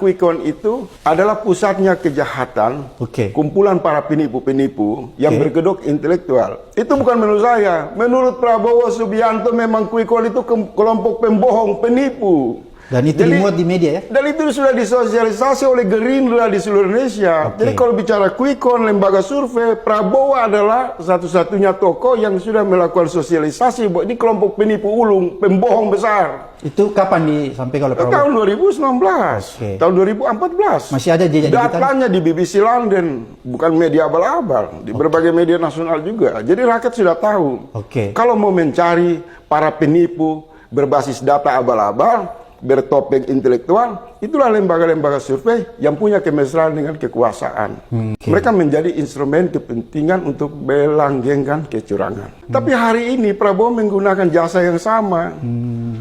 Quick Count itu adalah pusatnya kejahatan, kumpulan para penipu-penipu yang berkedok intelektual. Itu bukan menurut saya. Menurut Prabowo Subianto memang Quick Count itu kelompok pembohong, penipu. Dan itu dimuat di media ya? Dan itu sudah disosialisasi oleh Gerindra di seluruh Indonesia. Jadi kalau bicara Quick Count, lembaga survei, Prabowo adalah satu-satunya tokoh yang sudah melakukan sosialisasi bahwa ini kelompok penipu ulung, pembohong besar. Itu kapan disampaikan oleh Prabowo? Tahun 2019, tahun 2014. Masih ada jejak digital? Datanya di BBC London, bukan media abal-abal, di berbagai media nasional juga. Jadi rakyat sudah tahu. Kalau mau mencari para penipu berbasis data abal-abal, bertopeng intelektual, itulah lembaga-lembaga survei yang punya kemesraan dengan kekuasaan. Mereka menjadi instrumen kepentingan untuk melanggengkan kecurangan. Tapi hari ini Prabowo menggunakan jasa yang sama.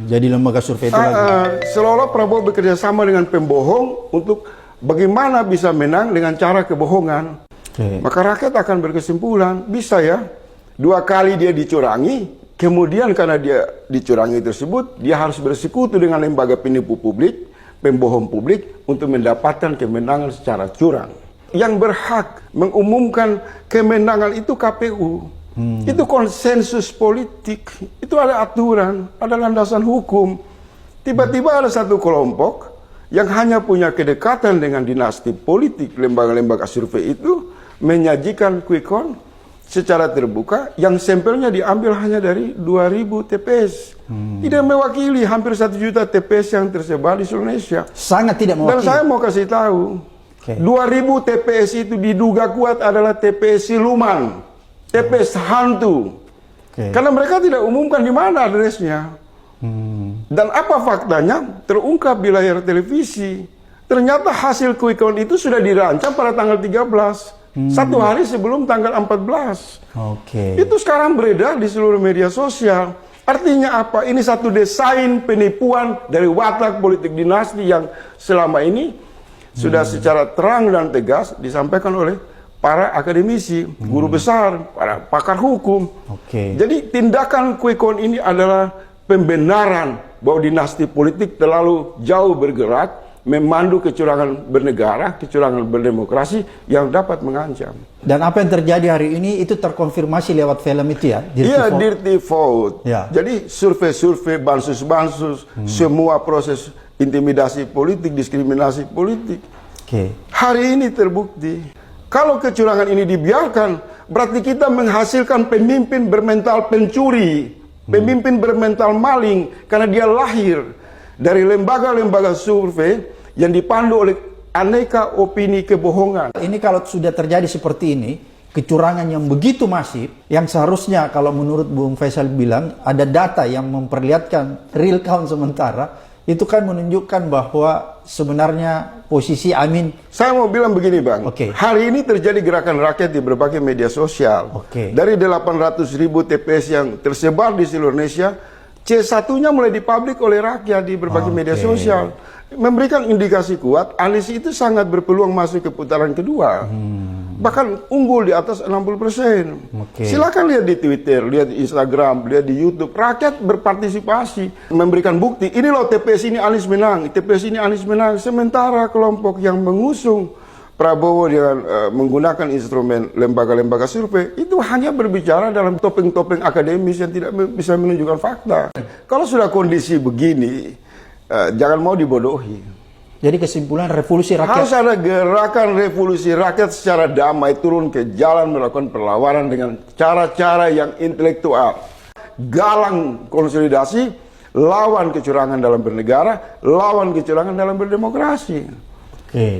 Jadi lembaga survei itu lagi. Seolah Prabowo bekerja sama dengan pembohong untuk bagaimana bisa menang dengan cara kebohongan. Maka rakyat akan berkesimpulan, bisa ya, 2 kali dia dicurangi. Kemudian karena dia dicurangi tersebut, dia harus bersekutu dengan lembaga penipu publik, pembohong publik untuk mendapatkan kemenangan secara curang. Yang berhak mengumumkan kemenangan itu KPU. Itu konsensus politik, itu ada aturan, ada landasan hukum. Tiba-tiba ada satu kelompok yang hanya punya kedekatan dengan dinasti politik, lembaga-lembaga survei itu menyajikan Quick Count secara terbuka yang sampelnya diambil hanya dari 2.000 TPS. Tidak mewakili hampir 1 juta TPS yang tersebar di seluruh Indonesia. Sangat tidak mewakili. Dan saya mau kasih tahu, 2.000 TPS itu diduga kuat adalah TPS siluman, TPS hantu. Karena mereka tidak umumkan di mana adresnya. Dan apa faktanya? Terungkap di layar televisi. Ternyata hasil Quick Count itu sudah dirancang pada tanggal 13. 1 hari sebelum tanggal 14. Itu sekarang beredar di seluruh media sosial. Artinya apa? Ini satu desain penipuan dari watak politik dinasti yang selama ini sudah secara terang dan tegas disampaikan oleh para akademisi, guru besar, para pakar hukum. Jadi tindakan Quick Count ini adalah pembenaran bahwa dinasti politik terlalu jauh bergerak memandu kecurangan bernegara, kecurangan berdemokrasi yang dapat mengancam. Dan apa yang terjadi hari ini itu terkonfirmasi lewat film itu ya? Iya, Dirty Vote. Jadi survei-survei, bansus-bansus, semua proses intimidasi politik, diskriminasi politik. Hari ini terbukti. Kalau kecurangan ini dibiarkan, berarti kita menghasilkan pemimpin bermental pencuri, pemimpin bermental maling, karena dia lahir dari lembaga-lembaga survei yang dipandu oleh aneka opini kebohongan. Ini kalau sudah terjadi seperti ini, kecurangan yang begitu masif, yang seharusnya kalau menurut Bung Faisal bilang, ada data yang memperlihatkan real count sementara, itu kan menunjukkan bahwa sebenarnya posisi Amin. Saya mau bilang begini Bang, hari ini terjadi gerakan rakyat di berbagai media sosial. Dari 800.000 TPS yang tersebar di seluruh Indonesia, C1-nya mulai dipublik oleh rakyat di berbagai media sosial. Memberikan indikasi kuat, Anies itu sangat berpeluang masuk ke putaran kedua. Bahkan unggul di atas 60%. Silakan lihat di Twitter, lihat di Instagram, lihat di YouTube. Rakyat berpartisipasi, memberikan bukti. Ini loh TPS ini Anies menang, TPS ini Anies menang. Sementara kelompok yang mengusung Prabowo dengan menggunakan instrumen lembaga-lembaga survei itu hanya berbicara dalam topeng-topeng akademis yang tidak bisa menunjukkan fakta. Kalau sudah kondisi begini, jangan mau dibodohi. Jadi kesimpulan revolusi rakyat. Harus ada gerakan revolusi rakyat secara damai, turun ke jalan melakukan perlawanan dengan cara-cara yang intelektual. Galang konsolidasi, lawan kecurangan dalam bernegara, lawan kecurangan dalam berdemokrasi.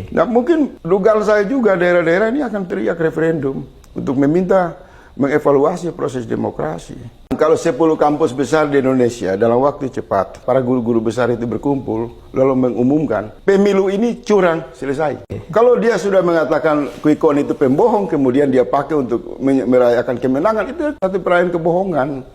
Nah mungkin dugaan saya juga daerah-daerah ini akan teriak referendum untuk meminta mengevaluasi proses demokrasi. Kalau 10 kampus besar di Indonesia dalam waktu cepat, para guru-guru besar itu berkumpul lalu mengumumkan pemilu ini curang, selesai. Kalau dia sudah mengatakan Quick Count itu pembohong, kemudian dia pakai untuk merayakan kemenangan, itu satu perayaan kebohongan.